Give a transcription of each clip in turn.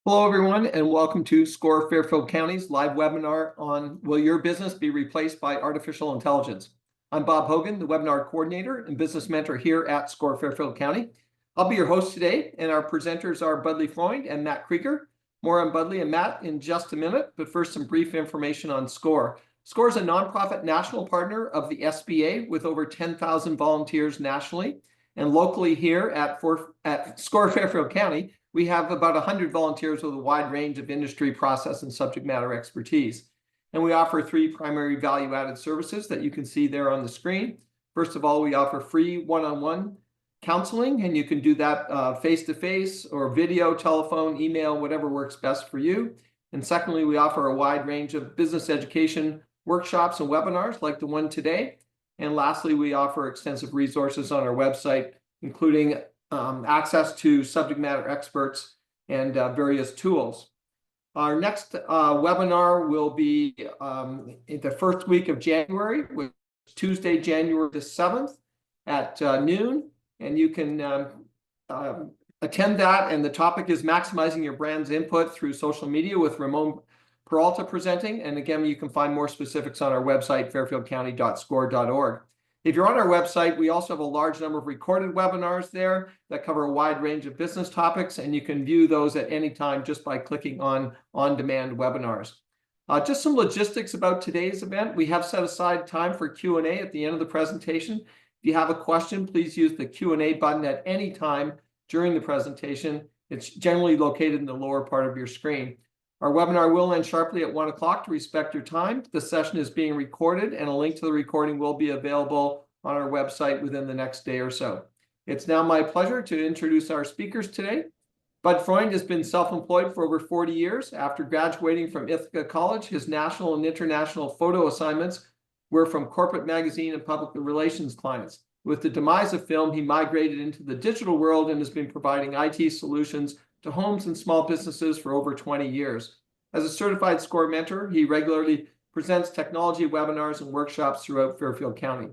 Hello, everyone, and welcome to SCORE Fairfield County's live webinar on Will Your Business Be Replaced by Artificial Intelligence? I'm Bob Hogan, the webinar coordinator and business mentor here at SCORE Fairfield County. I'll be your host today, and our presenters are Freund and Matt Krieger. More on Budley and Matt in just a minute, but first some brief information on SCORE. SCORE is a nonprofit national partner of the SBA with over 10,000 volunteers nationally, and locally here at SCORE Fairfield County, we have about 100 volunteers with a wide range of industry, process, and subject matter expertise. And we offer three primary value-added services that you can see there on the screen. First of all, we offer free one-on-one counseling, and you can do that face-to-face or video, telephone, email, whatever works best for you. And secondly, we offer a wide range of business education workshops and webinars like the one today. And lastly, we offer extensive resources on our website, including access to subject matter experts and various tools. Our next webinar will be in the first week of January, which is Tuesday, January the 7th at noon. And you can attend that. And the topic is maximizing your brand's input through social media with Ramon Peralta presenting. And again, you can find more specifics on our website, fairfieldcounty.score.org. If you're on our website, we also have a large number of recorded webinars there that cover a wide range of business topics, and you can view those at any time just by clicking on on-demand webinars. Just some logistics about today's event. We have set aside time for Q&A at the end of the presentation. If you have a question, please use the Q&A button at any time during the presentation. It's generally located in the lower part of your screen. Our webinar will end sharply at 1 o'clock to respect your time. The session is being recorded, and a link to the recording will be available on our website within the next day or so. It's now my pleasure to introduce our speakers today. Freund has been self-employed for over 40 years. After graduating from Ithaca College, his national and international photo assignments were from corporate magazine and public relations clients. With the demise of film, he migrated into the digital world and has been providing IT solutions to homes and small businesses for over 20 years. As a certified SCORE mentor, he regularly presents technology webinars and workshops throughout Fairfield County.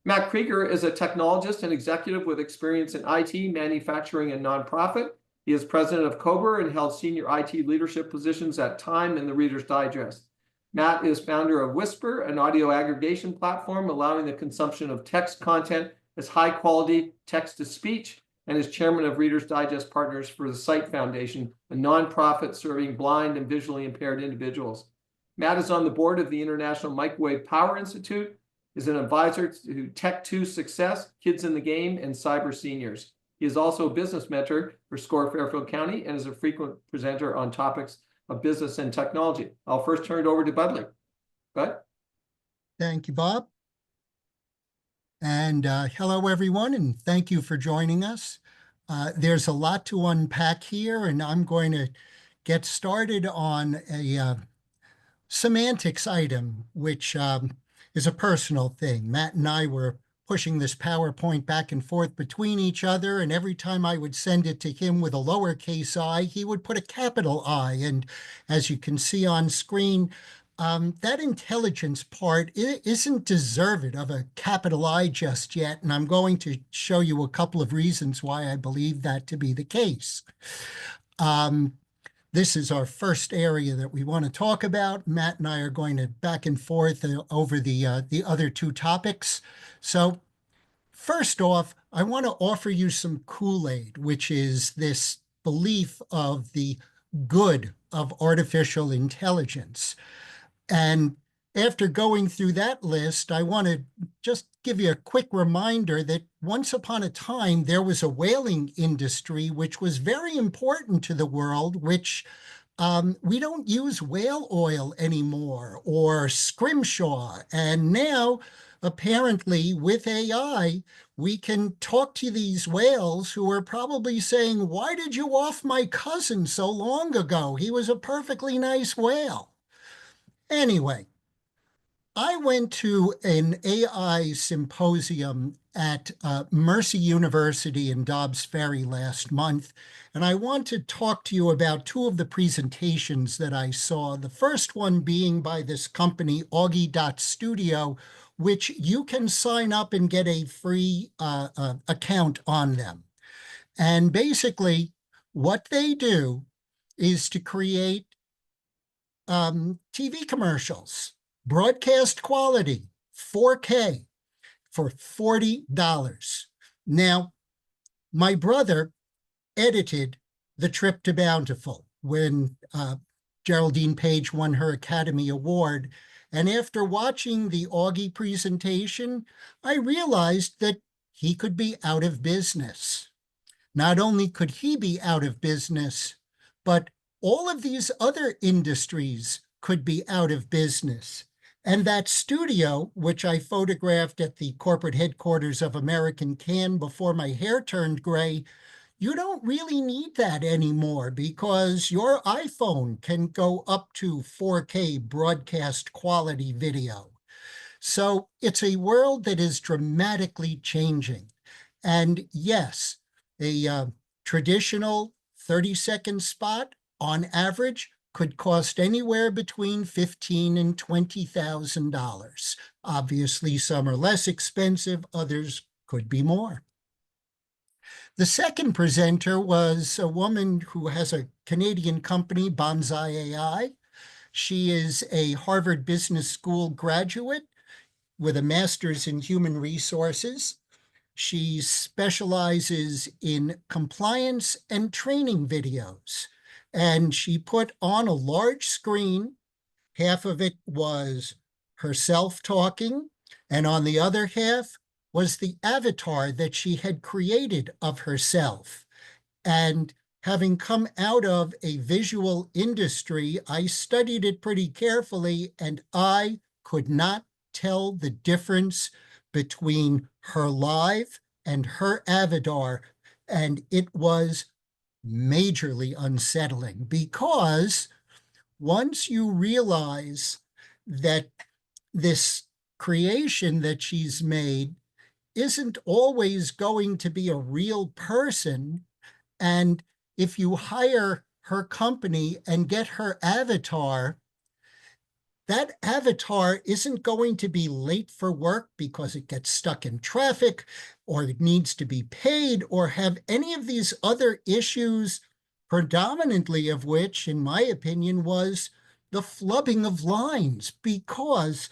Matt Krieger is a technologist and executive with experience in IT, manufacturing, and nonprofit. He is president of Cobra and held senior IT leadership positions at Time and the Reader's Digest. Matt is founder of Whisper, an audio aggregation platform allowing the consumption of text content as high-quality text-to-speech, and is chairman of Reader's Digest Partners for the Sight Foundation, a nonprofit serving blind and visually impaired individuals. Matt is on the board of the International Microwave Power Institute, is an advisor to Tech2 Success, Kids in the Game, and Cyber Seniors. He is also a business mentor for SCORE Fairfield County and is a frequent presenter on topics of business and technology. I'll first turn it over to Budley. Bud? Thank you, Bob. And hello, everyone, and thank you for joining us. There's a lot to unpack here, and I'm going to get started on a semantics item, which is a personal thing. Matt and I were pushing this PowerPoint back and forth between each other, and every time I would send it to him with a lowercase I, he would put a capital I. And as you can see on screen, that intelligence part isn't deserved of a capital I just yet, and I'm going to show you a couple of reasons why I believe that to be the case. This is our first area that we want to talk about. Matt and I are going to back and forth over the other two topics. So first off, I want to offer you some Kool-Aid, which is this belief of the good of artificial intelligence. And after going through that list, I want to just give you a quick reminder that once upon a time, there was a whaling industry which was very important to the world, which we don't use whale oil anymore or scrimshaw. And now, apparently, with AI, we can talk to these whales who are probably saying, "Why did you off my cousin so long ago? He was a perfectly nice whale." Anyway, I went to an AI symposium at Mercy University in Dobbs Ferry last month, and I want to talk to you about two of the presentations that I saw. The first one being by this company, Augie.studio, which you can sign up and get a free account on them. And basically, what they do is to create TV commercials, broadcast quality, 4K for $40. Now, my brother edited The Trip to Bountiful when Geraldine Page won her Academy Award. And after watching the Augie presentation, I realized that he could be out of business. Not only could he be out of business, but all of these other industries could be out of business. And that studio, which I photographed at the corporate headquarters of American Can before my hair turned gray, you don't really need that anymore because your iPhone can go up to 4K broadcast quality video. So it's a world that is dramatically changing. And yes, a traditional 30-second spot on average could cost anywhere between $15,000 and $20,000. Obviously, some are less expensive, others could be more. The second presenter was a woman who has a Canadian company, Bonsai AI. She is a Harvard Business School graduate with a master's in human resources. She specializes in compliance and training videos. And she put on a large screen. Half of it was herself talking, and on the other half was the avatar that she had created of herself. And having come out of a visual industry, I studied it pretty carefully, and I could not tell the difference between her live and her avatar. And it was majorly unsettling because once you realize that this creation that she's made isn't always going to be a real person, and if you hire her company and get her avatar, that avatar isn't going to be late for work because it gets stuck in traffic or it needs to be paid or have any of these other issues, predominantly of which, in my opinion, was the flubbing of lines. Because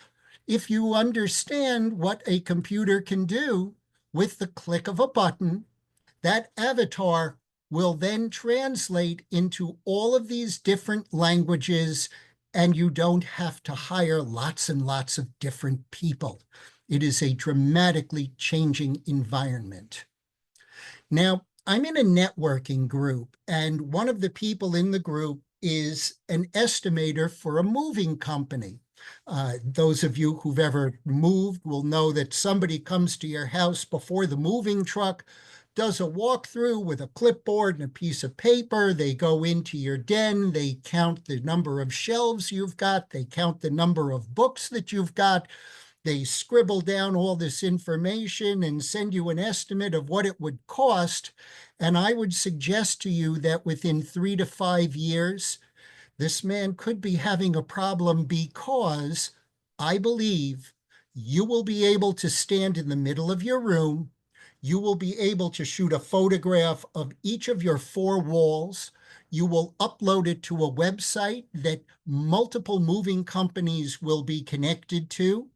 if you understand what a computer can do with the click of a button, that avatar will then translate into all of these different languages, and you don't have to hire lots and lots of different people. It is a dramatically changing environment. Now, I'm in a networking group, and one of the people in the group is an estimator for a moving company. Those of you who've ever moved will know that somebody comes to your house before the moving truck, does a walkthrough with a clipboard and a piece of paper. They go into your den, they count the number of shelves you've got, they count the number of books that you've got, they scribble down all this information and send you an estimate of what it would cost. And I would suggest to you that within 3 to 5 years, this man could be having a problem because I believe you will be able to stand in the middle of your room. You will be able to shoot a photograph of each of your 4 walls. You will upload it to a website that multiple moving companies will be connected to,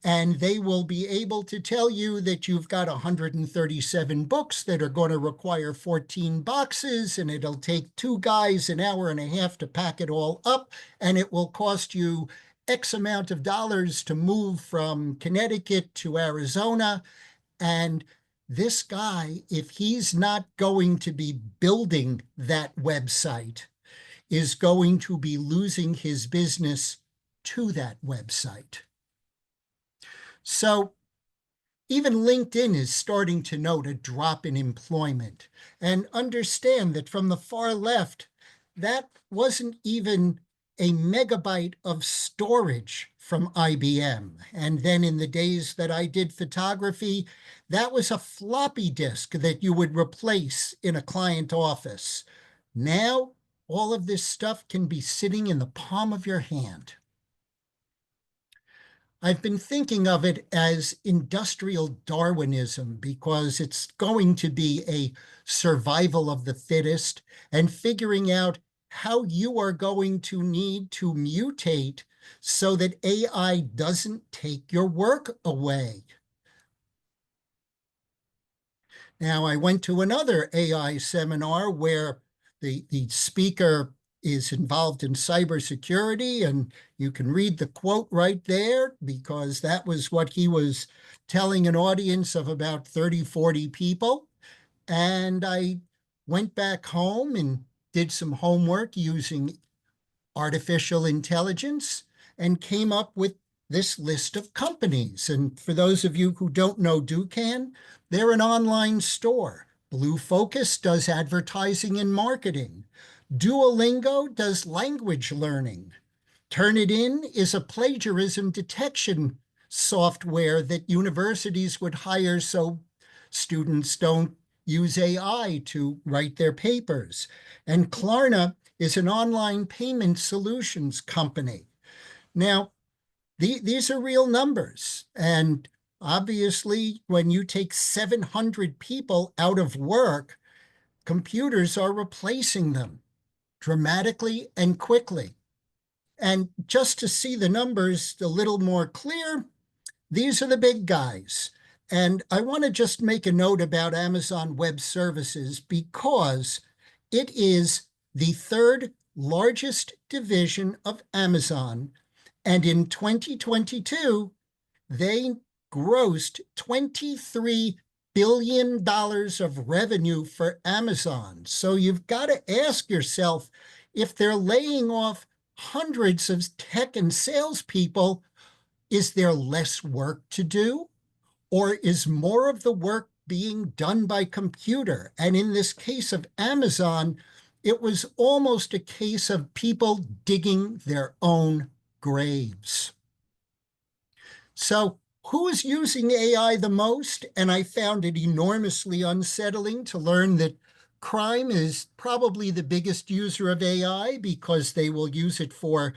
and they will be able to tell you that you've got 137 books that are going to require 14 boxes, and it'll take 2 guys an hour and a half to pack it all up, and it will cost you X amount of dollars to move from Connecticut to Arizona. And this guy, if he's not going to be building that website, is going to be losing his business to that website. So even LinkedIn is starting to note a drop in employment, and understand that from the far left, that wasn't even a megabyte of storage from IBM. And then in the days that I did photography, that was a floppy disk that you would replace in a client office. Now, all of this stuff can be sitting in the palm of your hand. I've been thinking of it as industrial Darwinism because it's going to be a survival of the fittest and figuring out how you are going to need to mutate so that AI doesn't take your work away. Now, I went to another AI seminar where the speaker is involved in cybersecurity, and you can read the quote right there because that was what he was telling an audience of about 30, 40 people. And I went back home and did some homework using artificial intelligence and came up with this list of companies. And for those of you who don't know Ducan, they're an online store. Blue Focus does advertising and marketing. Duolingo does language learning. Turnitin is a plagiarism detection software that universities would hire so students don't use AI to write their papers. And Klarna is an online payment solutions company. Now, these are real numbers. And obviously, when you take 700 people out of work, computers are replacing them dramatically and quickly. And just to see the numbers a little more clear, these are the big guys. And I want to just make a note about Amazon Web Services because it is the third largest division of Amazon. And in 2022, they grossed $23 billion of revenue for Amazon. So you've got to ask yourself, if they're laying off hundreds of tech and salespeople, is there less work to do? Or is more of the work being done by computer? And in this case of Amazon, it was almost a case of people digging their own graves. So who is using AI the most? And I found it enormously unsettling to learn that crime is probably the biggest user of AI because they will use it for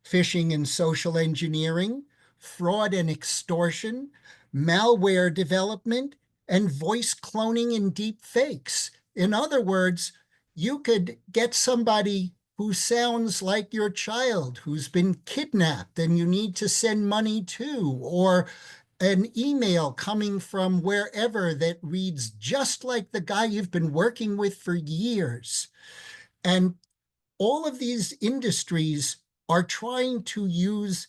phishing and social engineering, fraud and extortion, malware development, and voice cloning and deep fakes. In other words, you could get somebody who sounds like your child who's been kidnapped and you need to send money to, or an email coming from wherever that reads just like the guy you've been working with for years. And all of these industries are trying to use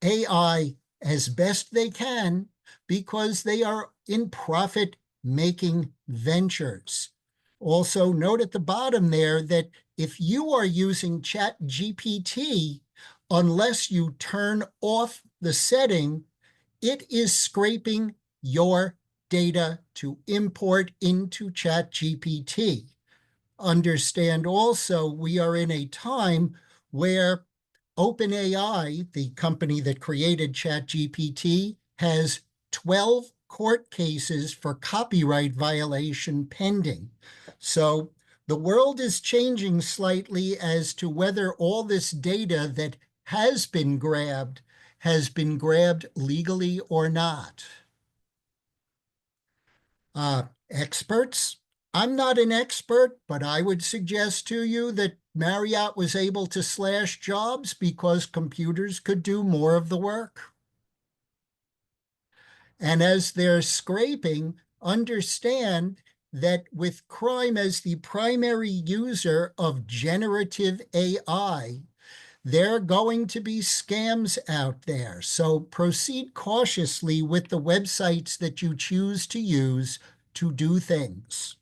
AI as best they can because they are in profit-making ventures. Also, note at the bottom there that if you are using ChatGPT, unless you turn off the setting, it is scraping your data to import into ChatGPT. Understand also, we are in a time where OpenAI, the company that created ChatGPT, has 12 court cases for copyright violation pending. So the world is changing slightly as to whether all this data that has been grabbed legally or not. Experts? I'm not an expert, but I would suggest to you that Marriott was able to slash jobs because computers could do more of the work. And as they're scraping, understand that with crime as the primary user of generative AI, there are going to be scams out there. So proceed cautiously with the websites that you choose to use to do things.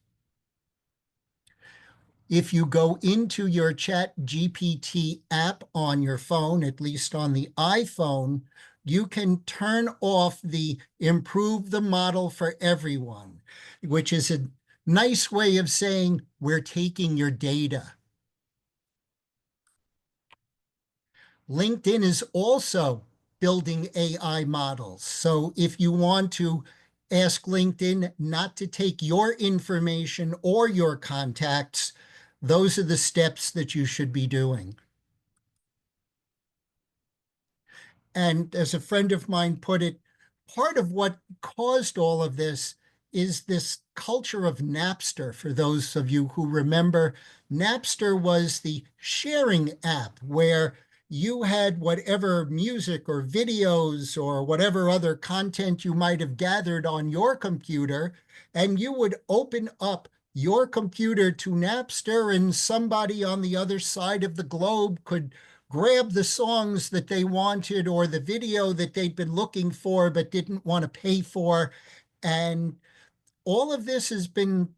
If you go into your ChatGPT app on your phone, at least on the iPhone, you can turn off the improve the model for everyone, which is a nice way of saying we're taking your data. LinkedIn is also building AI models. So if you want to ask LinkedIn not to take your information or your contacts, those are the steps that you should be doing. And as a friend of mine put it, part of what caused all of this is this culture of Napster. For those of you who remember, Napster was the sharing app where you had whatever music or videos or whatever other content you might have gathered on your computer, and you would open up your computer to Napster, and somebody on the other side of the globe could grab the songs that they wanted or the video that they'd been looking for but didn't want to pay for. And all of this has been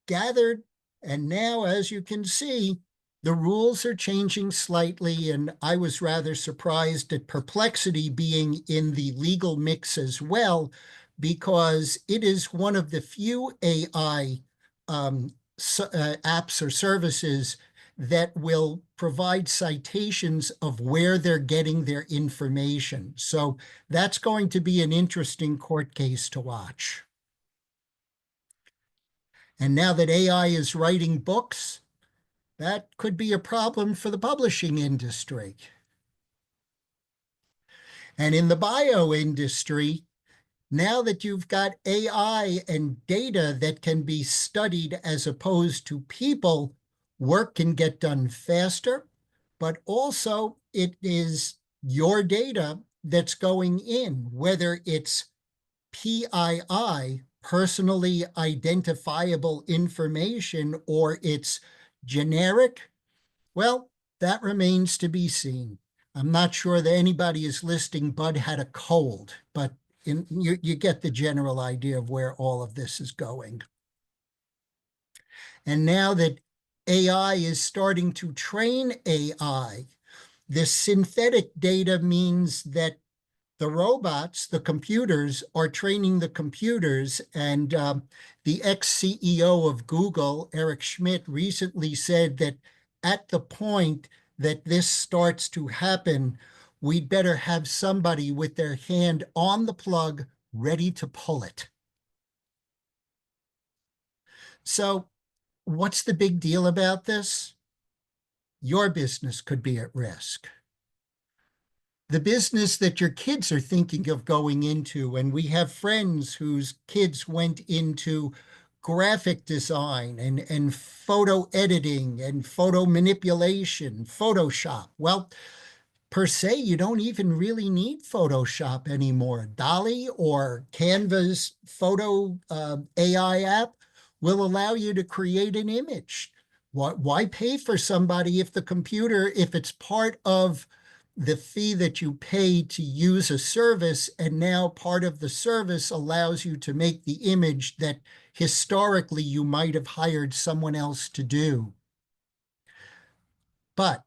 gathered. And now, as you can see, the rules are changing slightly. And I was rather surprised at Perplexity being in the legal mix as well, because it is one of the few AI apps or services that will provide citations of where they're getting their information. So that's going to be an interesting court case to watch. And now that AI is writing books, that could be a problem for the publishing industry. And in the bio industry, now that you've got AI and data that can be studied as opposed to people, work can get done faster, but also it is your data that's going in, whether it's PII, personally identifiable information, or it's generic. Well, that remains to be seen. I'm not sure that anybody is listing Bud had a cold, but you get the general idea of where all of this is going. And now that AI is starting to train AI, this synthetic data means that the robots, the computers, are training the computers. And the ex-CEO of Google, Eric Schmidt, recently said that at the point that this starts to happen, we'd better have somebody with their hand on the plug ready to pull it. So what's the big deal about this? Your business could be at risk. The business that your kids are thinking of going into, and we have friends whose kids went into graphic design and photo editing and photo manipulation, Photoshop. Well, per se, you don't even really need Photoshop anymore. DALL-E or Canva's photo AI app will allow you to create an image. Why pay for somebody if the computer, if it's part of the fee that you pay to use a service, and now part of the service allows you to make the image that historically you might have hired someone else to do? But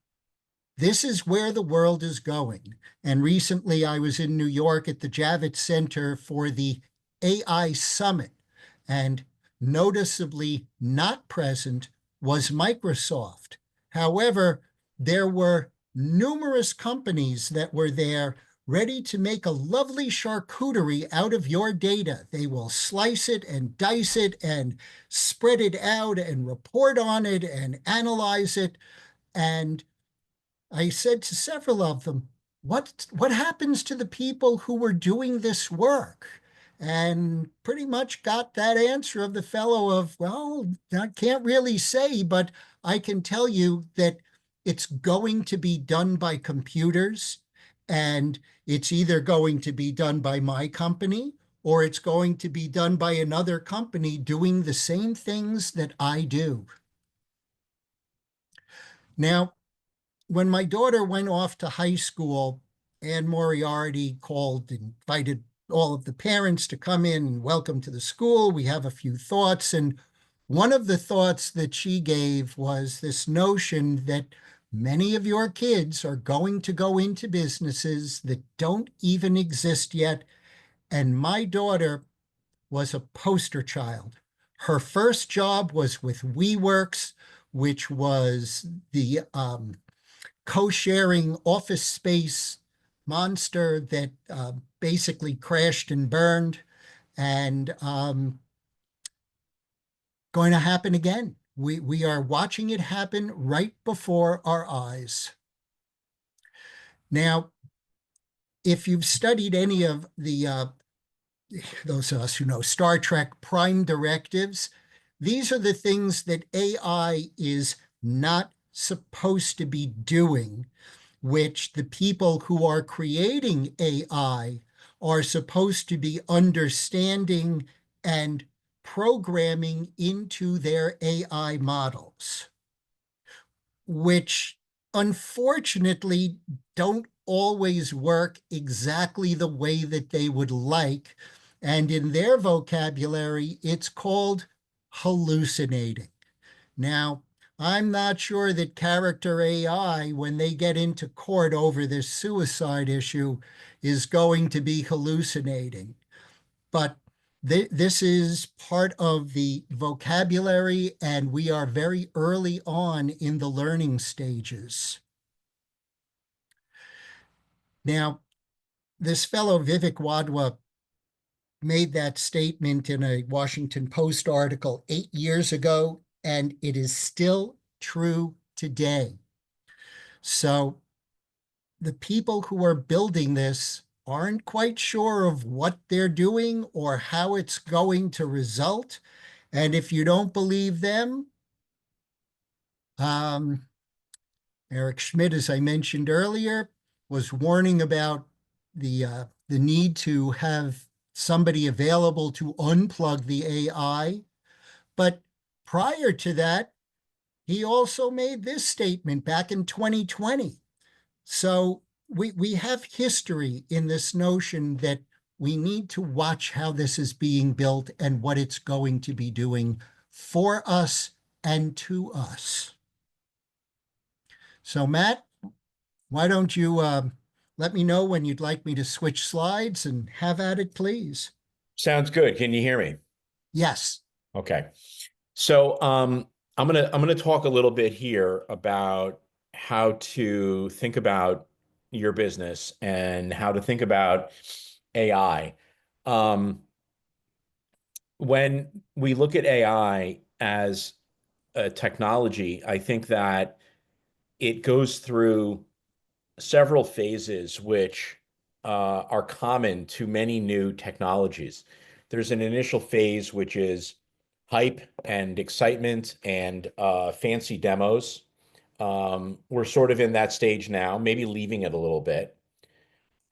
this is where the world is going. And recently I was in New York at the Javits Center for the AI Summit, and noticeably not present was Microsoft. However, there were numerous companies that were there ready to make a lovely charcuterie out of your data. They will slice it and dice it and spread it out and report on it and analyze it. And I said to several of them, what happens to the people who were doing this work? And pretty much got that answer of the fellow of, well, I can't really say, but I can tell you that it's going to be done by computers, and it's either going to be done by my company or it's going to be done by another company doing the same things that I do. Now, when my daughter went off to high school, Ann Moriarty called and invited all of the parents to come in and welcome to the school. We have a few thoughts. And one of the thoughts that she gave was this notion that many of your kids are going to go into businesses that don't even exist yet. And my daughter was a poster child. Her first job was with WeWorks, which was the co-sharing office space monster that basically crashed and burned, and going to happen again. We are watching it happen right before our eyes. Now, if you've studied any of the those of us who know Star Trek, prime directives. These are the things that AI is not supposed to be doing, which the people who are creating AI are supposed to be understanding and programming into their AI models, which unfortunately don't always work exactly the way that they would like. And in their vocabulary, it's called hallucinating. Now, I'm not sure that character AI, when they get into court over this suicide issue, is going to be hallucinating. But this is part of the vocabulary, and we are very early on in the learning stages. Now, this fellow Vivek Wadhwa made that statement in a Washington Post article 8 years ago, and it is still true today. So the people who are building this aren't quite sure of what they're doing or how it's going to result. And if you don't believe them, um, Eric Schmidt, as I mentioned earlier, was warning about the need to have somebody available to unplug the AI. But prior to that, he also made this statement back in 2020. So we have history in this notion that we need to watch how this is being built and what it's going to be doing for us and to us. So Matt, why don't you let me know when you'd like me to switch slides and have at it, please. Sounds good. Can you hear me? Yes. Okay. So I'm gonna talk a little bit here about how to think about your business and how to think about AI. Um, when we look at AI as a technology, I think that it goes through several phases which are common to many new technologies. There's an initial phase which is hype and excitement and fancy demos. We're sort of in that stage now, maybe leaving it a little bit.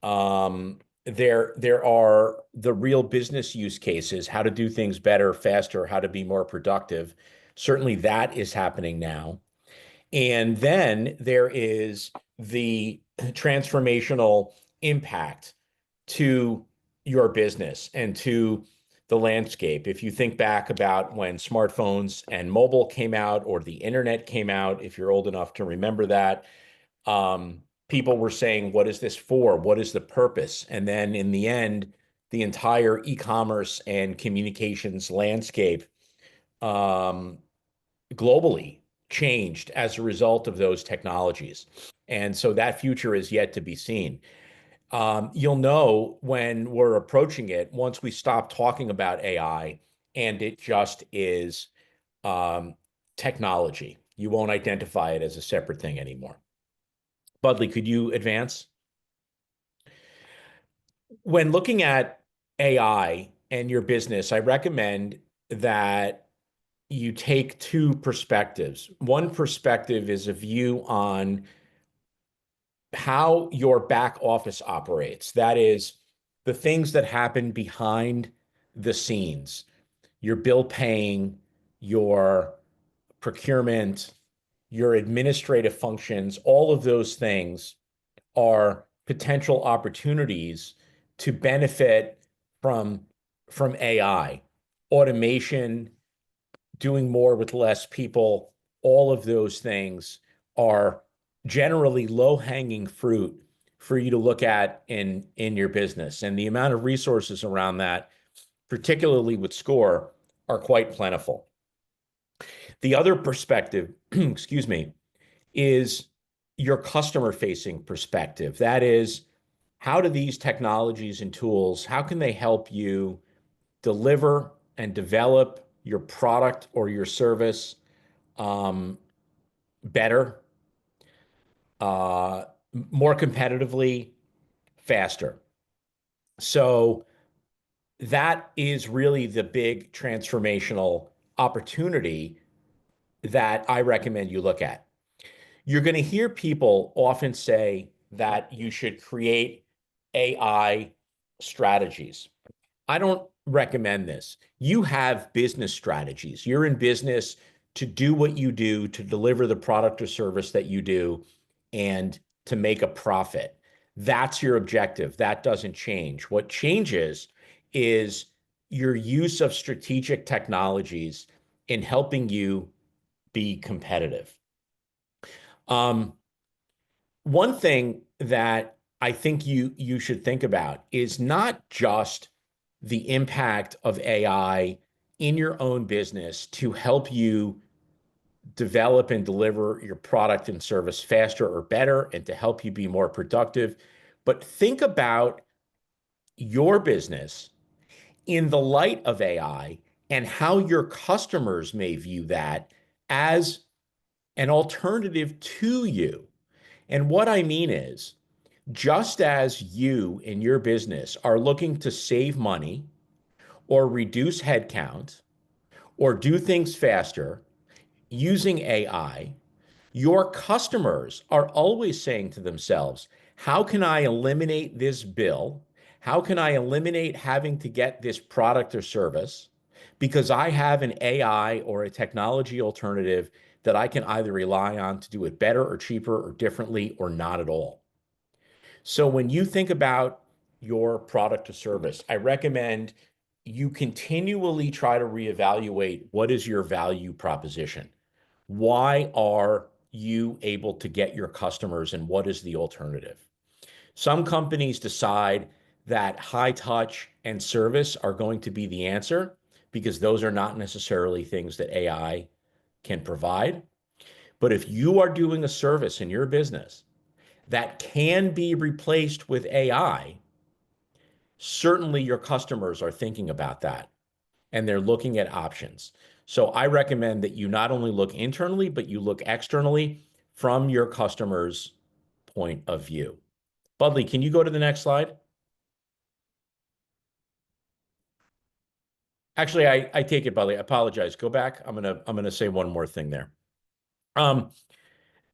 There are the real business use cases, how to do things better, faster, how to be more productive. Certainly that is happening now. And then there is the transformational impact to your business and to the landscape. If you think back about when smartphones and mobile came out or the internet came out, if you're old enough to remember that, people were saying, what is this for? What is the purpose? And then in the end, the entire e-commerce and communications landscape globally changed as a result of those technologies. And so that future is yet to be seen. You'll know when we're approaching it once we stop talking about AI and it just is technology. You won't identify it as a separate thing anymore. Budley, could you advance? When looking at AI and your business, I recommend that you take two perspectives. One perspective is a view on how your back office operates. That is the things that happen behind the scenes, your bill paying, your procurement, your administrative functions, all of those things are potential opportunities to benefit from AI, automation, doing more with less people. All of those things are generally low-hanging fruit for you to look at in your business. And the amount of resources around that, particularly with SCORE, are quite plentiful. The other perspective, excuse me, is your customer-facing perspective. That is, how do these technologies and tools, how can they help you deliver and develop your product or your service better, more competitively, faster? So that is really the big transformational opportunity that I recommend you look at. You're going to hear people often say that you should create AI strategies. I don't recommend this. You have business strategies. You're in business to do what you do, to deliver the product or service that you do, and to make a profit. That's your objective. That doesn't change. What changes is your use of strategic technologies in helping you be competitive. One thing that I think you should think about is not just the impact of AI in your own business to help you develop and deliver your product and service faster or better and to help you be more productive, but think about your business in the light of AI and how your customers may view that as an alternative to you. And what I mean is, just as you in your business are looking to save money or reduce headcount or do things faster using AI, your customers are always saying to themselves, how can I eliminate this bill? How can I eliminate having to get this product or service? Because I have an AI or a technology alternative that I can either rely on to do it better or cheaper or differently or not at all. So when you think about your product or service, I recommend you continually try to reevaluate what is your value proposition. Why are you able to get your customers and what is the alternative? Some companies decide that high touch and service are going to be the answer because those are not necessarily things that AI can provide. But if you are doing a service in your business that can be replaced with AI, certainly your customers are thinking about that and they're looking at options. So I recommend that you not only look internally, but you look externally from your customer's point of view. Budley, can you go to the next slide? Actually, I take it, Budley. I apologize. Go back. I'm gonna say one more thing there.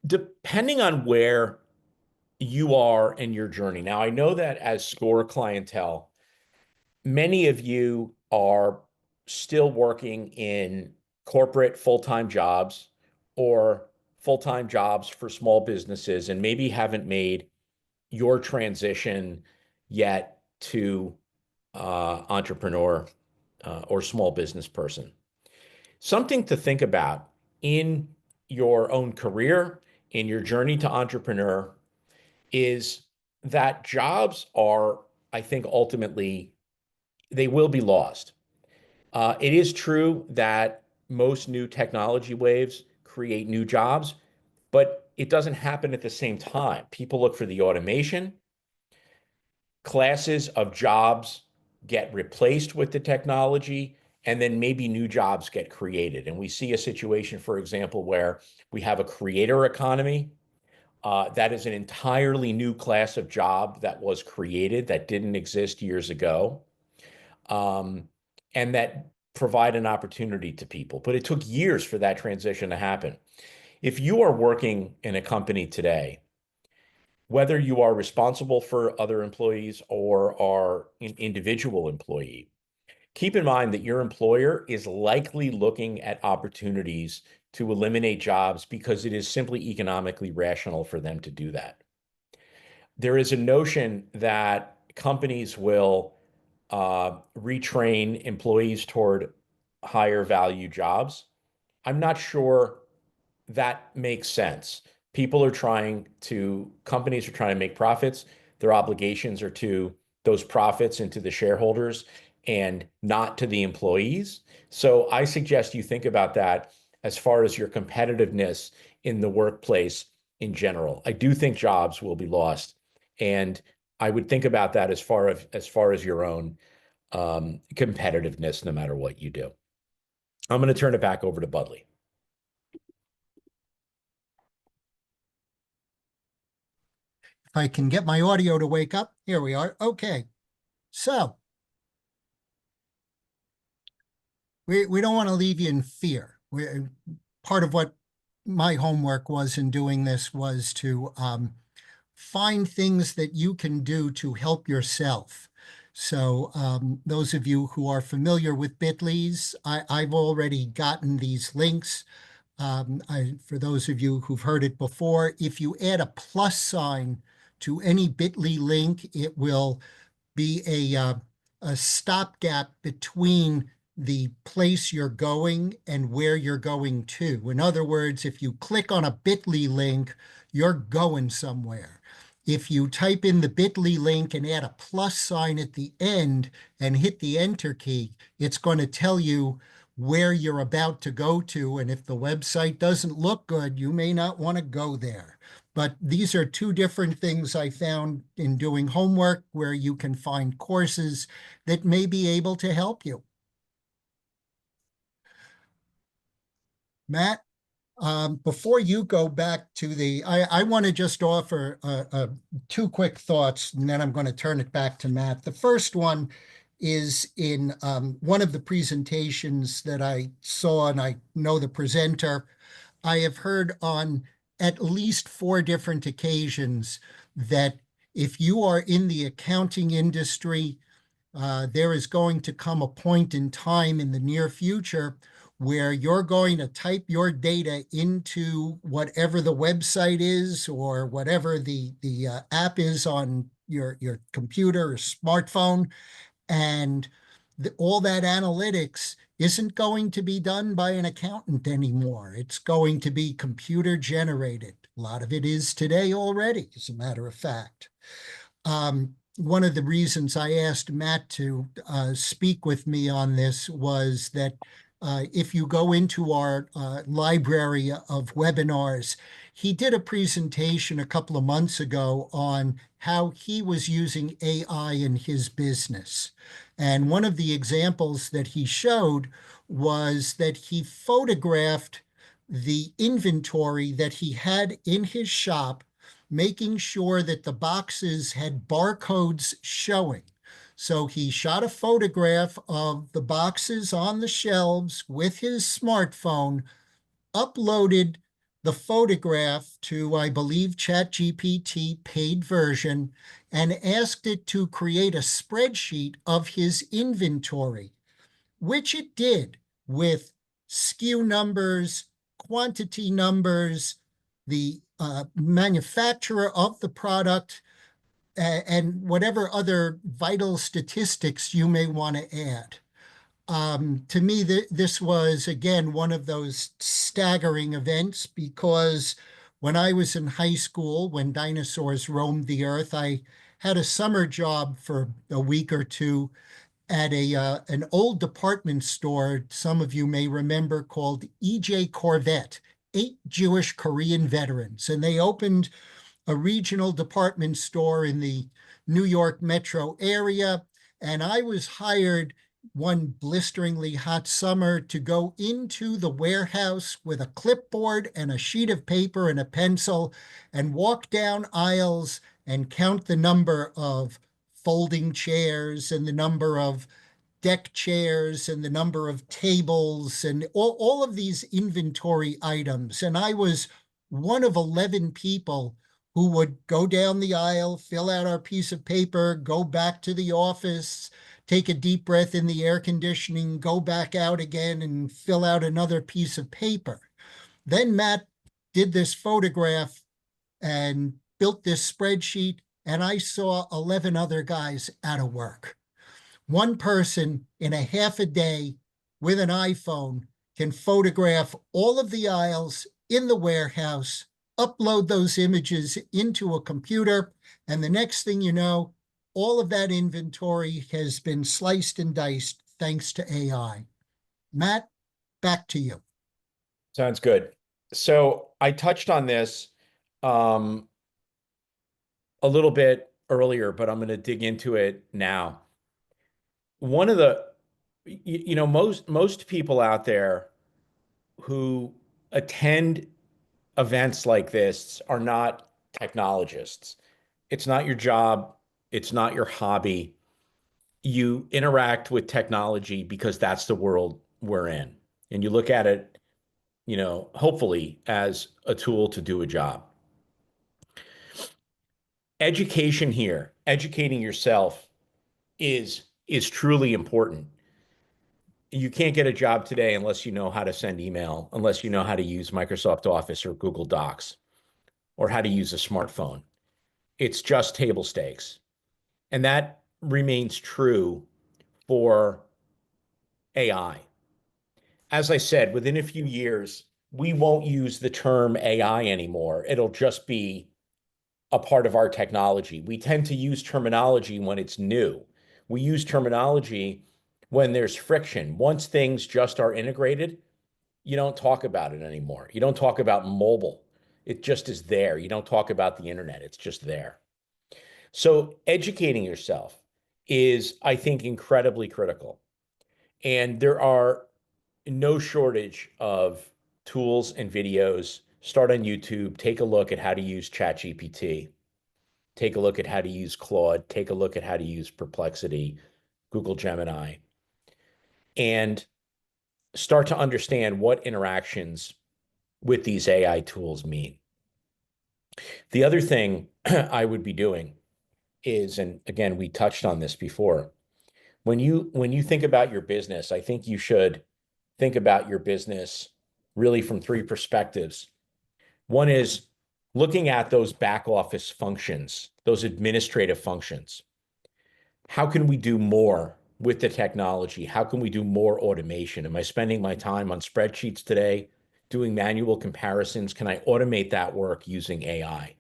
Depending on where you are in your journey. Now, I know that as SCORE clientele, many of you are still working in corporate full-time jobs or full-time jobs for small businesses and maybe haven't made your transition yet to entrepreneur or small business person. Something to think about in your own career, in your journey to entrepreneur, is that jobs are, I think, ultimately, they will be lost. It is true that most new technology waves create new jobs, but it doesn't happen at the same time. People look for the automation. Classes of jobs get replaced with the technology, and then maybe new jobs get created. And we see a situation, for example, where we have a creator economy. That is an entirely new class of job that was created that didn't exist years ago, and that provide an opportunity to people. But it took years for that transition to happen. If you are working in a company today, whether you are responsible for other employees or are an individual employee, keep in mind that your employer is likely looking at opportunities to eliminate jobs because it is simply economically rational for them to do that. There is a notion that companies will retrain employees toward higher value jobs. I'm not sure that makes sense. Companies are trying to make profits. Their obligations are to those profits and to the shareholders and not to the employees. So I suggest you think about that as far as your competitiveness in the workplace in general. I do think jobs will be lost. And I would think about that as far as your own competitiveness, no matter what you do. I'm going to turn it back over to Budley. If I can get my audio to wake up, here we are. Okay. So we don't want to leave you in fear. Part of what my homework was in doing this was to find things that you can do to help yourself. So those of you who are familiar with Bitly's, I've already gotten these links. For those of you who've heard it before, if you add a plus sign to any Bitly link, it will be a stopgap between the place you're going and where you're going to. In other words, if you click on a Bitly link, you're going somewhere. If you type in the Bitly link and add a plus sign at the end and hit the enter key, it's going to tell you where you're about to go to. And if the website doesn't look good, you may not want to go there. But these are two different things I found in doing homework where you can find courses that may be able to help you. Matt, before you go back to I want to just offer two quick thoughts, and then I'm going to turn it back to Matt. The first one is in one of the presentations that I saw, and I know the presenter. I have heard on at least 4 different occasions that if you are in the accounting industry, there is going to come a point in time in the near future where you're going to type your data into whatever the website is or whatever the app is on your computer or smartphone, and all that analytics isn't going to be done by an accountant anymore. It's going to be computer generated. A lot of it is today already, as a matter of fact. One of the reasons I asked Matt to speak with me on this was that if you go into our library of webinars, he did a presentation a couple of months ago on how he was using AI in his business. And one of the examples that he showed was that he photographed the inventory that he had in his shop, making sure that the boxes had barcodes showing. So he shot a photograph of the boxes on the shelves with his smartphone, uploaded the photograph to, I believe, ChatGPT paid version, and asked it to create a spreadsheet of his inventory, which it did with SKU numbers, quantity numbers, the manufacturer of the product, and whatever other vital statistics you may want to add. To me, this was, again, one of those staggering events because when I was in high school, when dinosaurs roamed the earth, I had a summer job for a week or two at an old department store some of you may remember called E.J. Corvette, 8 Jewish Korean veterans. And they opened a regional department store in the New York metro area. And I was hired one blisteringly hot summer to go into the warehouse with a clipboard and a sheet of paper and a pencil and walk down aisles and count the number of folding chairs and the number of deck chairs and the number of tables and all of these inventory items. And I was one of 11 people who would go down the aisle, fill out our piece of paper, go back to the office, take a deep breath in the air conditioning, go back out again and fill out another piece of paper. Then Matt did this photograph and built this spreadsheet, and I saw 11 other guys out of work. One person in a half a day with an iPhone can photograph all of the aisles in the warehouse, upload those images into a computer, and the next thing you know, all of that inventory has been sliced and diced thanks to AI. Matt, back to you. Sounds good. So I touched on this a little bit earlier, but I'm going to dig into it now. One of the, most people out there who attend events like this are not technologists. It's not your job. It's not your hobby. You interact with technology because that's the world we're in, and you look at it, hopefully as a tool to do a job. Education here, educating yourself is truly important. You can't get a job today unless you know how to send email, unless you know how to use Microsoft Office or Google Docs, or how to use a smartphone. It's just table stakes. And that remains true for AI. As I said, within a few years, we won't use the term AI anymore. It'll just be a part of our technology. We tend to use terminology when it's new. We use terminology when there's friction. Once things just are integrated, you don't talk about it anymore. You don't talk about mobile. It just is there. You don't talk about the internet. It's just there. So educating yourself is, I think, incredibly critical. And there are no shortage of tools and videos. Start on YouTube, take a look at how to use ChatGPT, take a look at how to use Claude, take a look at how to use Perplexity, Google Gemini, and start to understand what interactions with these AI tools mean. The other thing I would be doing is, and again, we touched on this before, when you think about your business, I think you should think about your business really from three perspectives. One is looking at those back office functions, those administrative functions. How can we do more with the technology? How can we do more automation? Am I spending my time on spreadsheets today, doing manual comparisons? Can I automate that work using AI?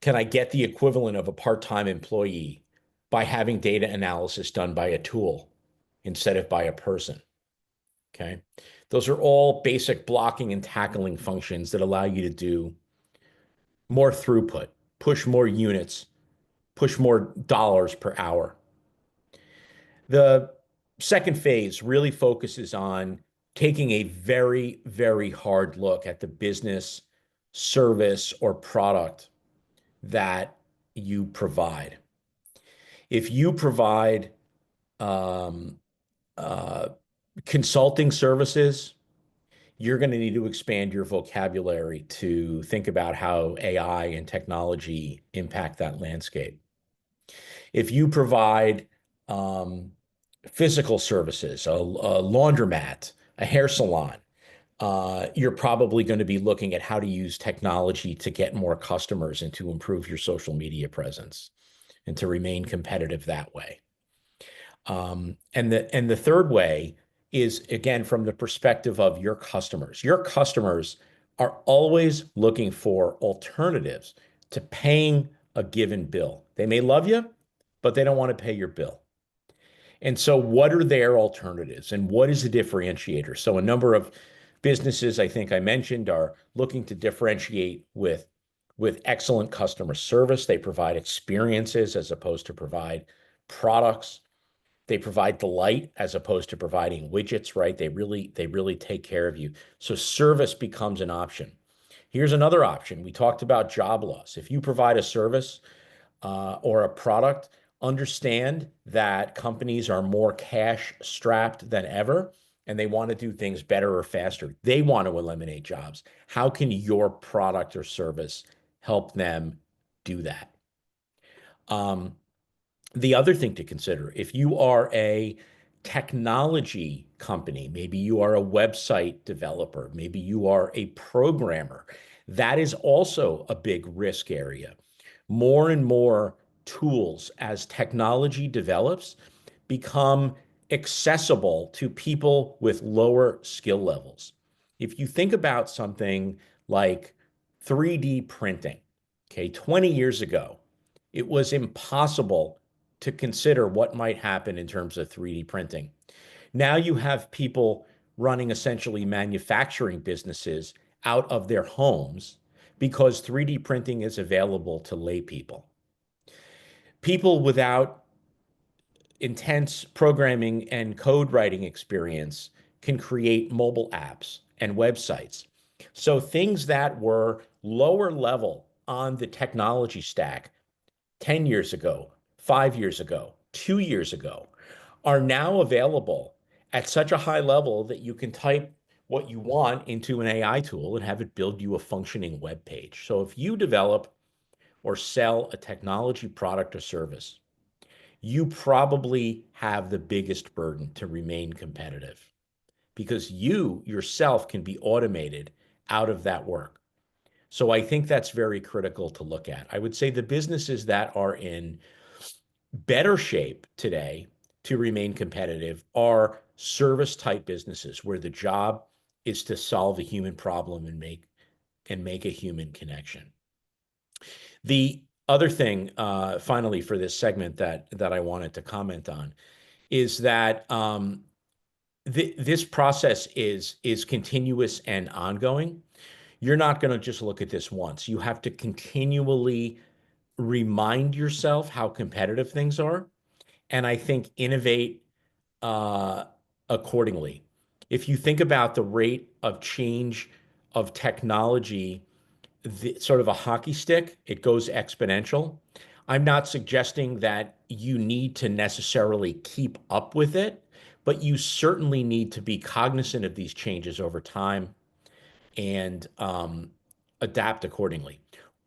Can I get the equivalent of a part-time employee by having data analysis done by a tool instead of by a person? Okay. Those are all basic blocking and tackling functions that allow you to do more throughput, push more units, push more dollars per hour. The second phase really focuses on taking a very, very hard look at the business, service, or product that you provide. If you provide consulting services, you're going to need to expand your vocabulary to think about how AI and technology impact that landscape. If you provide physical services, a laundromat, a hair salon, you're probably going to be looking at how to use technology to get more customers and to improve your social media presence and to remain competitive that way. And the third way is, again, from the perspective of your customers. Your customers are always looking for alternatives to paying a given bill. They may love you, but they don't want to pay your bill. And so what are their alternatives and what is the differentiator? So a number of businesses, I think I mentioned, are looking to differentiate with excellent customer service. They provide experiences as opposed to provide products. They provide delight as opposed to providing widgets, right? They really take care of you. So service becomes an option. Here's another option. We talked about job loss. If you provide a service or a product, understand that companies are more cash strapped than ever, and they want to do things better or faster. They want to eliminate jobs. How can your product or service help them do that? The other thing to consider, if you are a technology company, maybe you are a website developer, maybe you are a programmer, that is also a big risk area. More and more tools as technology develops become accessible to people with lower skill levels. If you think about something like 3D printing, okay, 20 years ago, it was impossible to consider what might happen in terms of 3D printing. Now you have people running essentially manufacturing businesses out of their homes because 3D printing is available to lay people. People without intense programming and code writing experience can create mobile apps and websites. So things that were lower level on the technology stack 10 years ago, 5 years ago, 2 years ago, are now available at such a high level that you can type what you want into an AI tool and have it build you a functioning web page. So if you develop or sell a technology product or service, you probably have the biggest burden to remain competitive because you yourself can be automated out of that work. So I think that's very critical to look at. I would say the businesses that are in better shape today to remain competitive are service type businesses where the job is to solve a human problem and make a human connection. The other thing, finally, for this segment that I wanted to comment on is that this process is continuous and ongoing. You're not going to just look at this once. You have to continually remind yourself how competitive things are, and I think innovate accordingly. If you think about the rate of change of technology, sort of a hockey stick, it goes exponential. I'm not suggesting that you need to necessarily keep up with it, but you certainly need to be cognizant of these changes over time and adapt accordingly.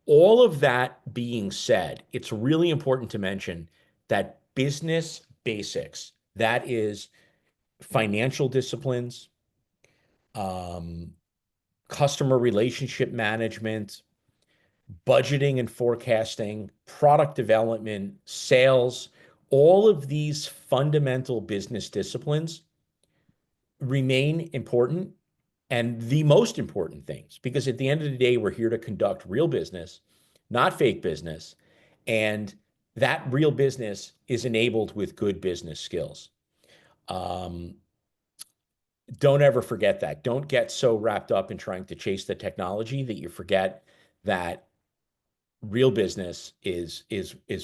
All of that being said, it's really important to mention that business basics, that is financial disciplines, um, customer relationship management, budgeting and forecasting, product development, sales, all of these fundamental business disciplines remain important and the most important things, because at the end of the day, we're here to conduct real business, not fake business. And that real business is enabled with good business skills. Don't ever forget that. Don't get so wrapped up in trying to chase the technology that you forget that real business is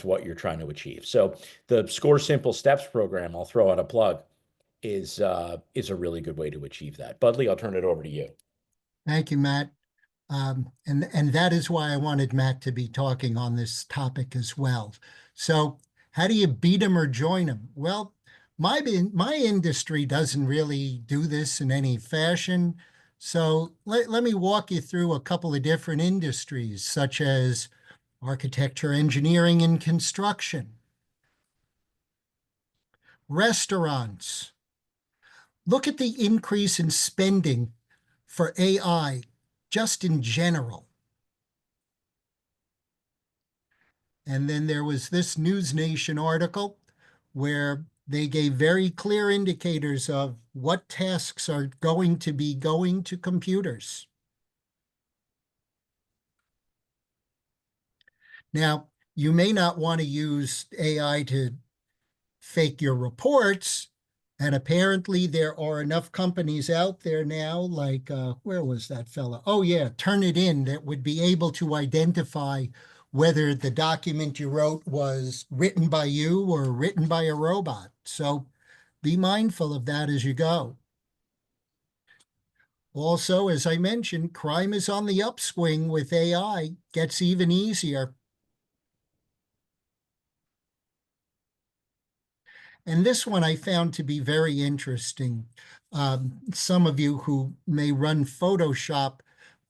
what you're trying to achieve. So the Score Simple Steps program, I'll throw out a plug, is a really good way to achieve that. Budley, I'll turn it over to you. Thank you, Matt. And that is why I wanted Matt to be talking on this topic as well. So how do you beat them or join them? Well, my industry doesn't really do this in any fashion. So let me walk you through a couple of different industries, such as architecture, engineering, and construction, restaurants. Look at the increase in spending for AI just in general. And then there was this News Nation article where they gave very clear indicators of what tasks are going to be going to computers. Now, you may not want to use AI to fake your reports. And apparently there are enough companies out there now, like, where was that fella? Oh yeah, Turnitin, that would be able to identify whether the document you wrote was written by you or written by a robot. So be mindful of that as you go. Also, as I mentioned, crime is on the upswing with AI, gets even easier. And this one I found to be very interesting. Some of you who may run Photoshop,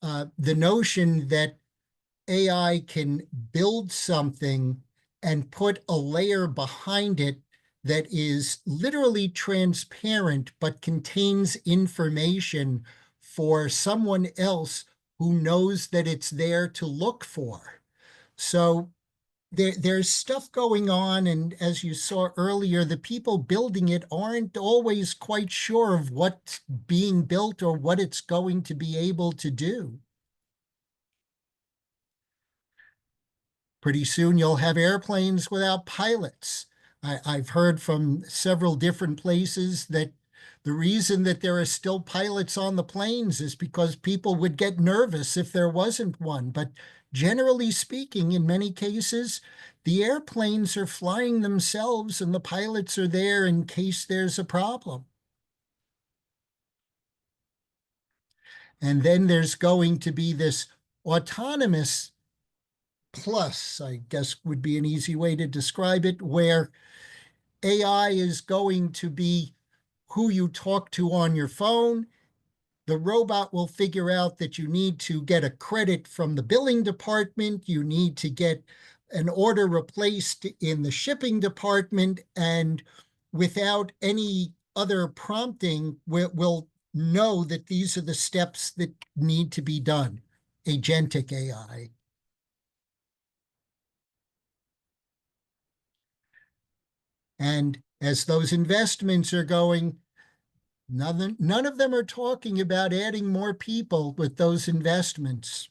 the notion that AI can build something and put a layer behind it that is literally transparent but contains information for someone else who knows that it's there to look for. So there's stuff going on, and as you saw earlier, the people building it aren't always quite sure of what's being built or what it's going to be able to do. Pretty soon you'll have airplanes without pilots. I've heard from several different places that the reason that there are still pilots on the planes is because people would get nervous if there wasn't one. But generally speaking, in many cases, the airplanes are flying themselves and the pilots are there in case there's a problem. And then there's going to be this autonomous plus, I guess would be an easy way to describe it, where AI is going to be who you talk to on your phone. The robot will figure out that you need to get a credit from the billing department, you need to get an order replaced in the shipping department, and without any other prompting, we'll know that these are the steps that need to be done. Agentic AI. And as those investments are going, none of them are talking about adding more people with those investments.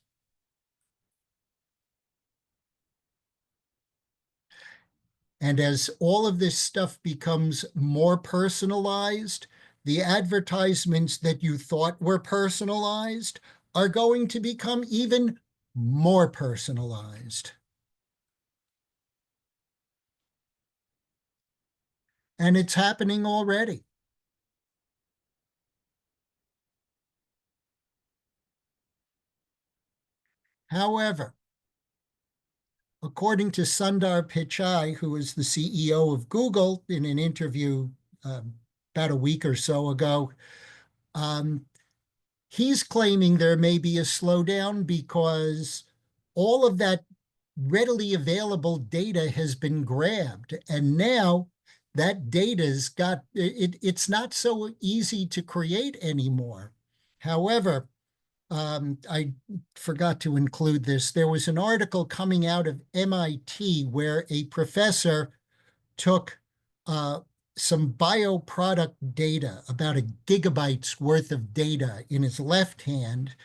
And as all of this stuff becomes more personalized, the advertisements that you thought were personalized are going to become even more personalized. And it's happening already. However, according to Sundar Pichai, who is the CEO of Google, in an interview about a week or so ago, he's claiming there may be a slowdown because all of that readily available data has been grabbed. And now that data's got, it's not so easy to create anymore. However, I forgot to include this. There was an article coming out of MIT where a professor took some bioproduct data, about a gigabyte's worth of data in his left hand,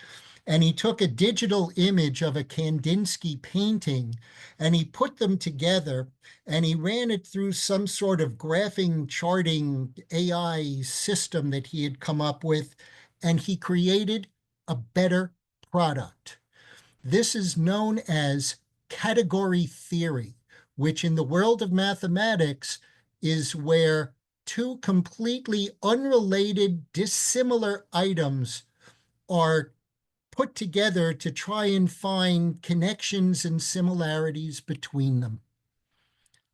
and he took a digital image of a Kandinsky painting and he put them together and he ran it through some sort of graphing charting AI system that he had come up with, and he created a better product. This is known as category theory, which in the world of mathematics is where two completely unrelated, dissimilar items are put together to try and find connections and similarities between them.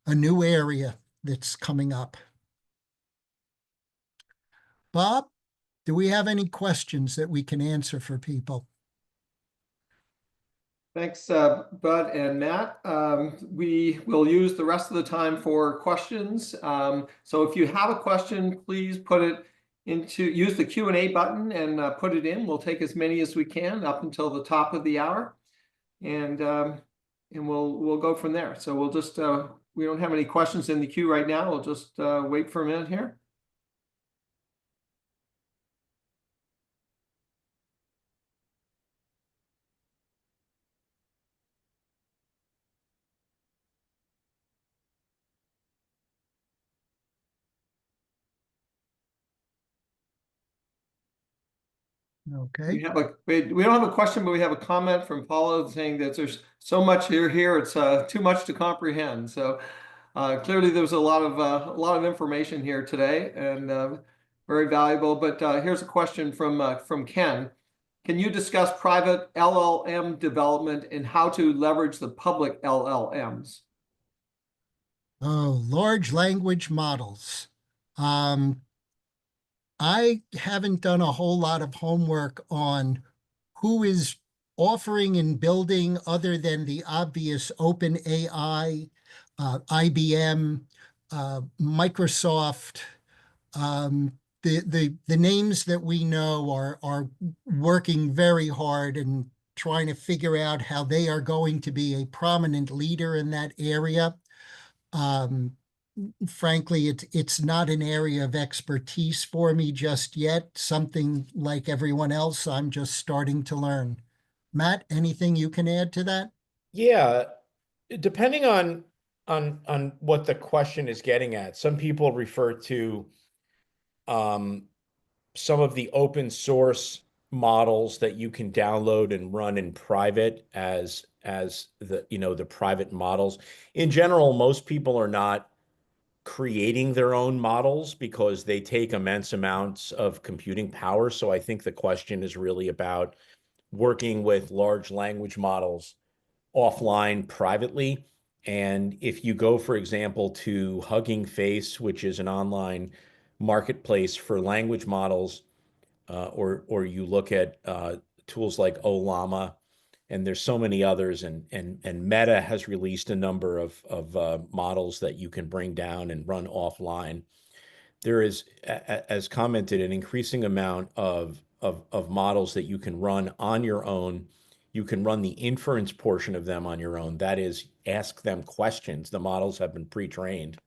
A new area that's coming up. Bob, do we have any questions that we can answer for people? Thanks, Bud and Matt. We will use the rest of the time for questions. So if you have a question, please use the Q&A button and put it in. We'll take as many as we can up until the top of the hour, and we'll go from there. So we'll just we don't have any questions in the queue right now. We'll just wait for a minute here. Okay. We don't have a question, but we have a comment from Paula saying that there's so much here. It's too much to comprehend. So clearly there was a lot of information here today, and very valuable. But here's a question from Ken. Can you discuss private LLM development and how to leverage the public LLMs? Oh, large language models. I haven't done a whole lot of homework on who is offering and building, other than the obvious OpenAI, IBM, Microsoft. The names that we know are working very hard and trying to figure out how they are going to be a prominent leader in that area. Frankly, it's not an area of expertise for me just yet. Something like everyone else, I'm just starting to learn. Matt, anything you can add to that? Yeah, depending on what the question is getting at, some people refer to some of the open source models that you can download and run in private as the private models. In general, most people are not creating their own models because they take immense amounts of computing power. So I think the question is really about working with large language models offline privately. And if you go, for example, to Hugging Face, which is an online marketplace for language models, or you look at tools like Olama, and there's so many others, and Meta has released a number of models that you can bring down and run offline. There is, as commented, an increasing amount of models that you can run on your own. You can run the inference portion of them on your own. That is, ask them questions. The models have been pre-trained,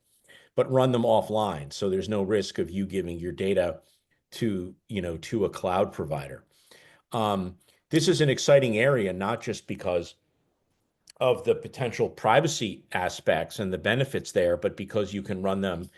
but run them offline. So there's no risk of you giving your data to a cloud provider. This is an exciting area, not just because of the potential privacy aspects and the benefits there, but because you can run them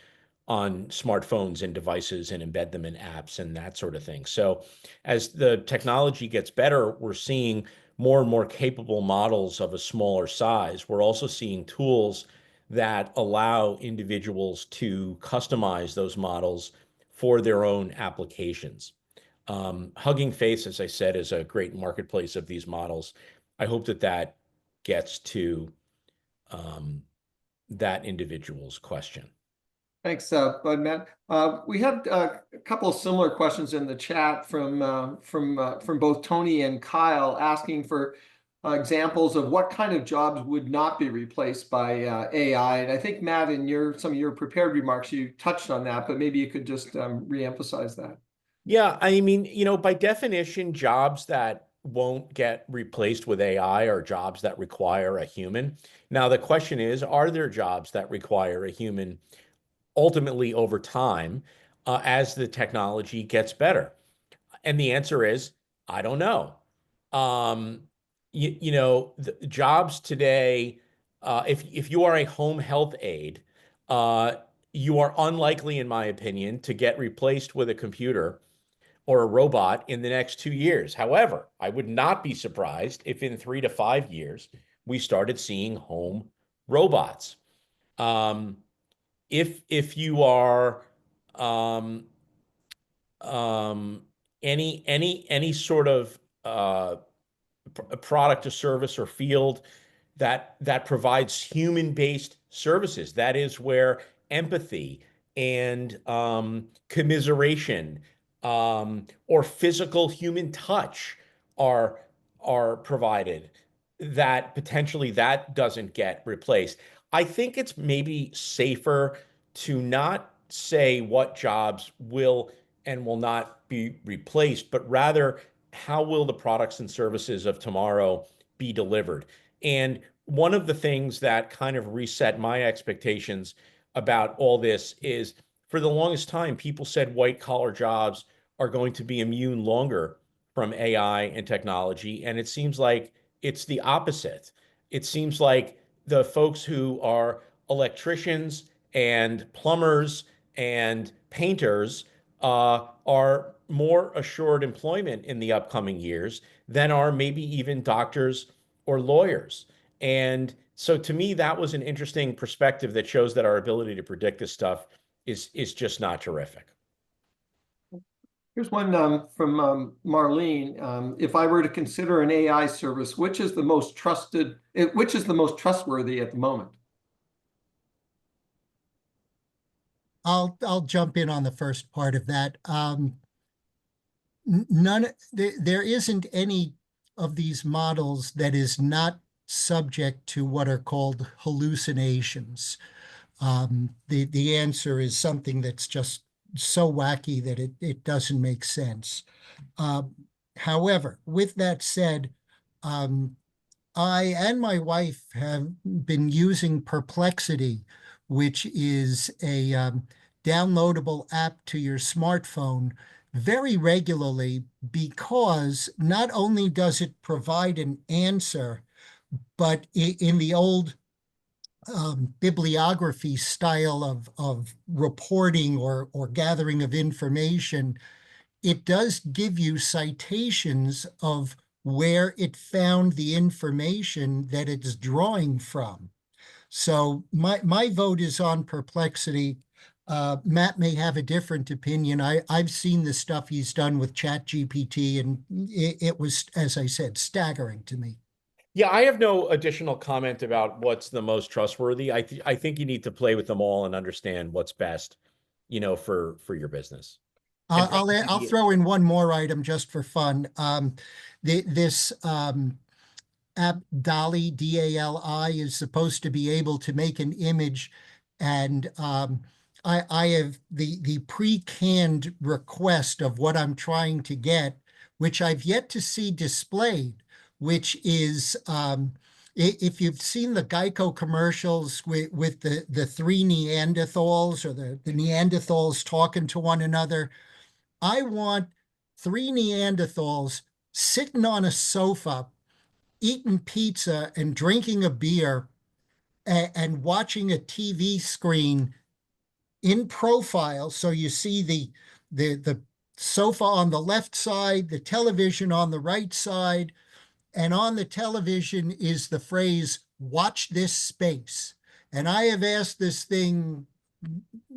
on smartphones and devices and embed them in apps and that sort of thing. So as the technology gets better, we're seeing more and more capable models of a smaller size. We're also seeing tools that allow individuals to customize those models for their own applications. Hugging Face, as I said, is a great marketplace of these models. I hope that gets to that individual's question. Thanks, Bud, Matt. We had a couple of similar questions in the chat from both Tony and Kyle, asking for examples of what kind of jobs would not be replaced by AI. And I think, Matt, in some of your prepared remarks, you touched on that, but maybe you could just reemphasize that. Yeah, I mean, by definition, jobs that won't get replaced with AI are jobs that require a human. Now, the question is, are there jobs that require a human ultimately over time as the technology gets better? And the answer is, I don't know. The jobs today, if you are a home health aide, you are unlikely, in my opinion, to get replaced with a computer or a robot in the next 2 years. However, I would not be surprised if in 3 to 5 years we started seeing home robots. If you are any sort of a product or service or field that provides human-based services, that is where empathy and commiseration or physical human touch are provided, that potentially that doesn't get replaced. I think it's maybe safer to not say what jobs will and will not be replaced, but rather how will the products and services of tomorrow be delivered? And one of the things that kind of reset my expectations about all this is, for the longest time, people said white collar jobs are going to be immune longer from AI and technology. And it seems like it's the opposite. It seems like the folks who are electricians and plumbers and painters are more assured employment in the upcoming years than are maybe even doctors or lawyers. And so to me, that was an interesting perspective that shows that our ability to predict this stuff is just not terrific. Here's one from Marlene. If I were to consider an AI service, which is the most trustworthy at the moment? I'll jump in on the first part of that. There isn't any of these models that is not subject to what are called hallucinations. The answer is something that's just so wacky that it doesn't make sense. However, with that said, I and my wife have been using Perplexity, which is a downloadable app to your smartphone, very regularly, because not only does it provide an answer, but in the old bibliography style of reporting or gathering of information, it does give you citations of where it found the information that it's drawing from. So my vote is on Perplexity. Matt may have a different opinion. I've seen the stuff he's done with ChatGPT, and it was, as I said, staggering to me. Yeah, I have no additional comment about what's the most trustworthy. I think you need to play with them all and understand what's best for your business. I'll throw in one more item just for fun. This app Dali, DALI, is supposed to be able to make an image, and I have the pre-canned request of what I'm trying to get, which I've yet to see displayed, which is if you've seen the Geico commercials with the three Neanderthals, or the Neanderthals talking to one another. I want three Neanderthals sitting on a sofa, eating pizza and drinking a beer, and watching a TV screen in profile. So you see the sofa on the left side, the television on the right side, and on the television is the phrase, "Watch this space." And I have asked this thing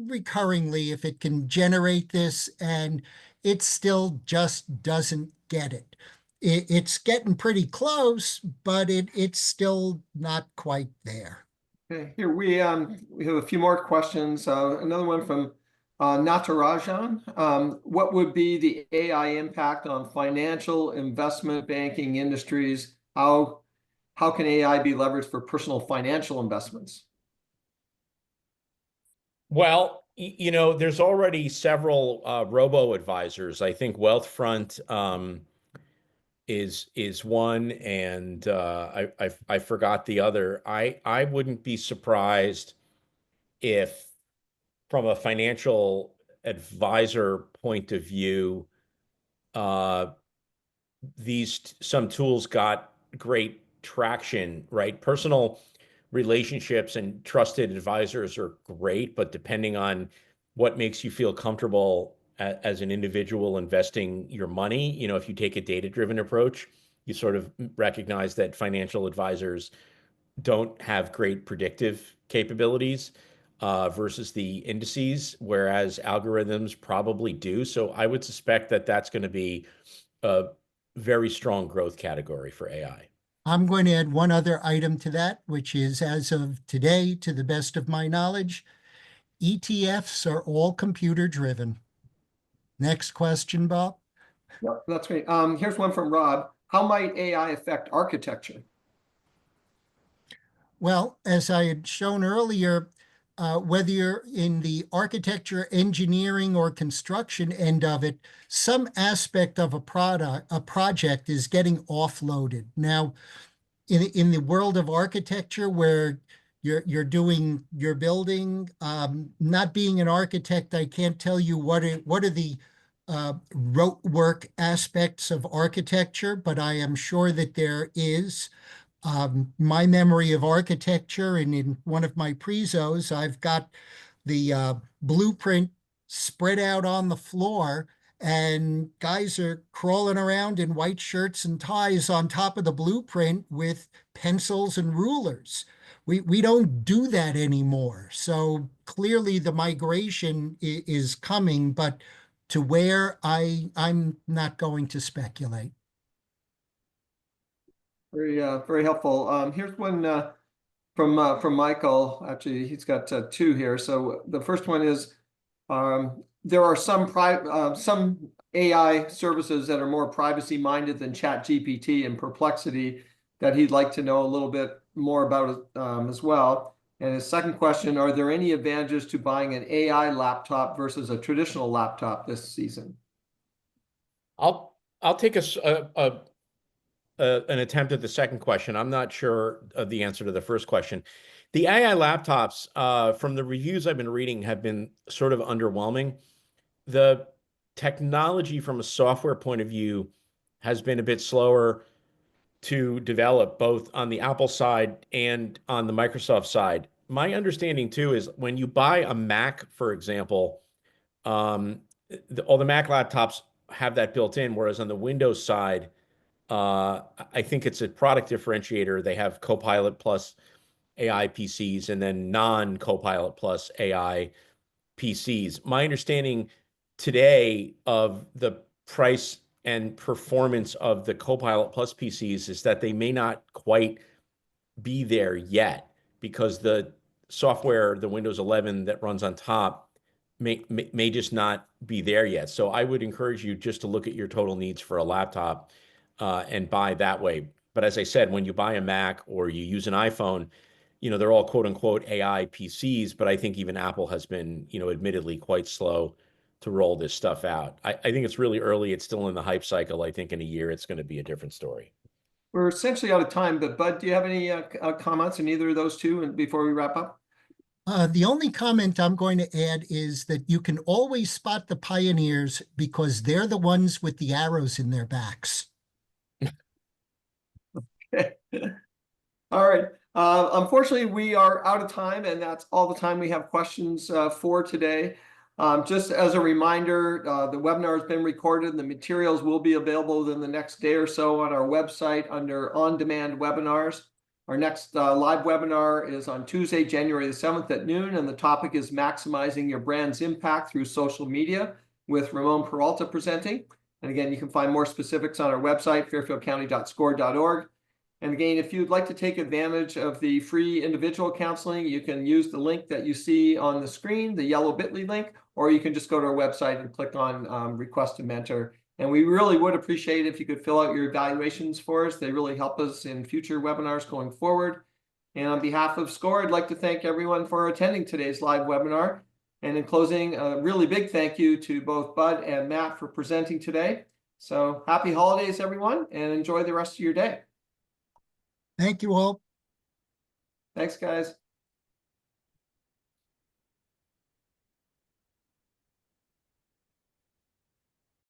recurringly if it can generate this, and it still just doesn't get it. It's getting pretty close, but it's still not quite there. Okay, here we have a few more questions. Another one from Natarajan. What would be the AI impact on financial, investment, banking industries? How can AI be leveraged for personal financial investments? Well, there's already several robo-advisors. I think Wealthfront is one, and I forgot the other. I wouldn't be surprised if, from a financial advisor point of view, some tools got great traction, right? Personal relationships and trusted advisors are great, but depending on what makes you feel comfortable as an individual investing your money, if you take a data-driven approach, you sort of recognize that financial advisors don't have great predictive capabilities versus the indices, whereas algorithms probably do. So I would suspect that that's going to be a very strong growth category for AI. I'm going to add one other item to that, which is, as of today, to the best of my knowledge, ETFs are all computer driven. Next question, Bob. Yep, that's great. Here's one from Rob. How might AI affect architecture? Well, as I had shown earlier, whether you're in the architecture, engineering, or construction end of it, some aspect of a project is getting offloaded. Now, in the world of architecture, where you're doing your building, not being an architect, I can't tell you what are the rote work aspects of architecture, but I am sure that there is. My memory of architecture, and in one of my prezos, I've got the blueprint spread out on the floor, and guys are crawling around in white shirts and ties on top of the blueprint with pencils and rulers. We don't do that anymore. So clearly the migration is coming, but to where I'm not going to speculate. Very helpful. Here's one from Michael. Actually, he's got two here. So the first one is there are some AI services that are more privacy minded than ChatGPT and Perplexity that he'd like to know a little bit more about as well. And his second question: are there any advantages to buying an AI laptop versus a traditional laptop this season? I'll take an attempt at the second question. I'm not sure of the answer to the first question. The AI laptops, from the reviews I've been reading, have been sort of underwhelming. The technology from a software point of view has been a bit slower to develop, both on the Apple side and on the Microsoft side. My understanding too is when you buy a Mac, for example, all the Mac laptops have that built in, whereas on the Windows side, I think it's a product differentiator. They have Copilot plus AI PCs and then non-Copilot plus AI PCs. My understanding today of the price and performance of the Copilot plus PCs is that they may not quite be there yet, because the software, the Windows 11 that runs on top, may just not be there yet. So I would encourage you just to look at your total needs for a laptop and buy that way. But as I said, when you buy a Mac or you use an iPhone, they're all quote unquote AI PCs, but I think even Apple has been, admittedly quite slow to roll this stuff out. I think it's really early. It's still in the hype cycle. I think in a year, it's going to be a different story. We're essentially out of time, but Bud, do you have any comments on either of those two and before we wrap up? The only comment I'm going to add is that you can always spot the pioneers because they're the ones with the arrows in their backs. All right. Unfortunately, we are out of time, and that's all the time we have questions for today. Just as a reminder, the webinar has been recorded and the materials will be available within the next day or so on our website under on-demand webinars. Our next live webinar is on Tuesday, January the 7th at noon, and the topic is maximizing your brand's impact through social media with Ramon Peralta presenting. And again, you can find more specifics on our website, fairfieldcounty.score.org. And again, if you'd like to take advantage of the free individual counseling, you can use the link that you see on the screen, the yellow bit.ly link, or you can just go to our website and click on Request a Mentor. And we really would appreciate if you could fill out your evaluations for us. They really help us in future webinars going forward. And on behalf of SCORE, I'd like to thank everyone for attending today's live webinar. And in closing, a really big thank you to both Bud and Matt for presenting today. So happy holidays, everyone, and enjoy the rest of your day. Thank you all. Thanks, guys.